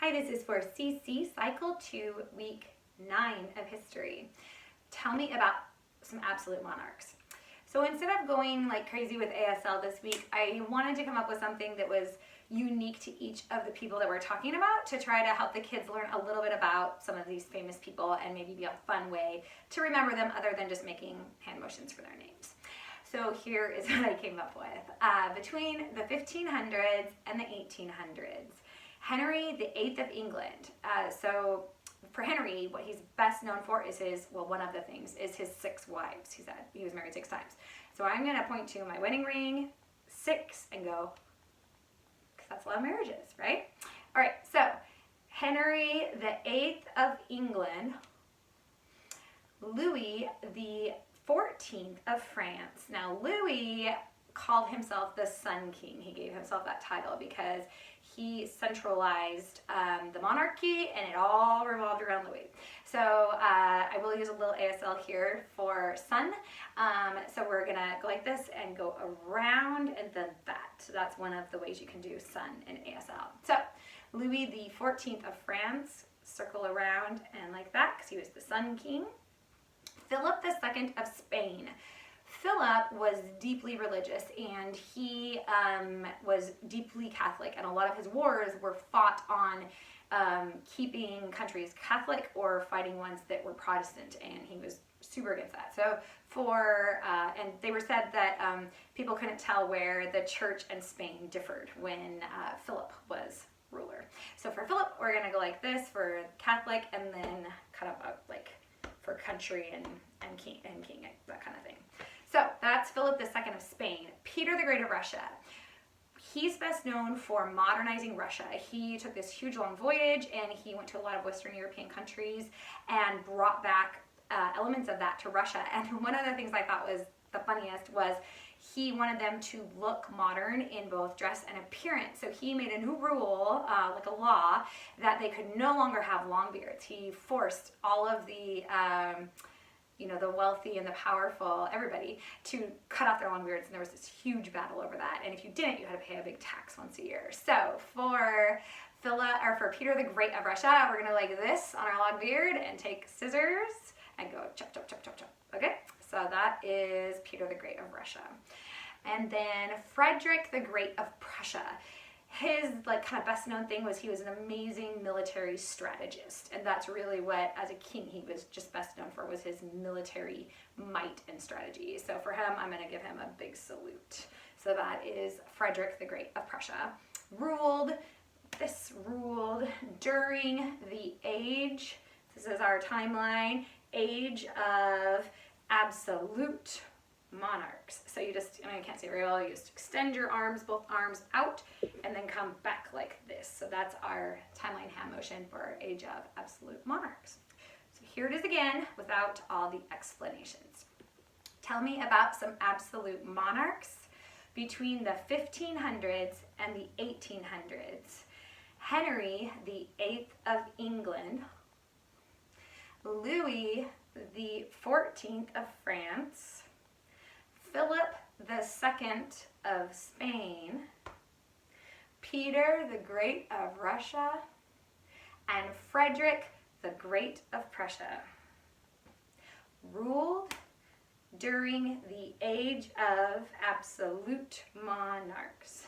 Hi, this is for CC Cycle 2, Week 9 of History. Tell me about some absolute monarchs. So instead of going like crazy with ASL this week, I wanted to come up with something that was unique to each of the people that we're talking about to try to help the kids learn a little bit about some of these famous people and maybe be a fun way to remember them other than just making hand motions for their names. So here is what I came up with. Between the 1500s and the 1800s, Henry VIII of England. So for Henry, what he's best known for is one of the things is his 6 wives. He was married 6 times. So I'm going to point to my wedding ring, 6, and go, because that's a lot of marriages, right? All right, so Henry VIII of England, Louis the 14th of France. Now, Louis called himself the Sun King. He gave himself that title because he centralized the monarchy, and it all revolved around Louis. So I will use a little ASL here for sun. So we're gonna go like this and go around and then that. So that's one of the ways you can do sun in ASL. So Louis the 14th of France, circle around and like that because he was the Sun King. Philip II of Spain. Philip was deeply religious, and he was deeply Catholic, and a lot of his wars were fought on keeping countries Catholic or fighting ones that were Protestant, and he was super against that. So and they were said that people couldn't tell where the church and Spain differed when Philip was ruler. So for Philip, we're gonna go like this for Catholic, and then kind of like for country and king, that kind of thing. So that's Philip II of Spain. Peter the Great of Russia. He's best known for modernizing Russia. He took this huge long voyage and he went to a lot of Western European countries and brought back elements of that to Russia. And one of the things I thought was the funniest was he wanted them to look modern in both dress and appearance. So he made a new rule, like a law, that they could no longer have long beards. He forced all of the the wealthy and the powerful, everybody, to cut off their long beards, and there was this huge battle over that. And if you didn't, you had to pay a big tax once a year. So for Peter the Great of Russia, we're gonna like this on our long beard and take scissors and go chop, chop, chop, chop, chop. Okay, so that is Peter the Great of Russia. And then Frederick the Great of Prussia. His kind of best known thing was he was an amazing military strategist, and that's really what, as a king, he was just best known for, was his military might and strategy. So for him, I'm going to give him a big salute. So that is Frederick the Great of Prussia. Ruled during the age, this is our timeline, age of absolute monarchs. So you just, I can't say very well, you just extend your arms, both arms out, and then come back like this. So that's our timeline hand motion for our age of absolute monarchs. So here it is again without all the explanations. Tell me about some absolute monarchs between the 1500s and the 1800s. Henry VIII of England, Louis the 14th of France, Philip II of Spain, Peter the Great of Russia, and Frederick the Great of Prussia. Ruled during the age of absolute monarchs.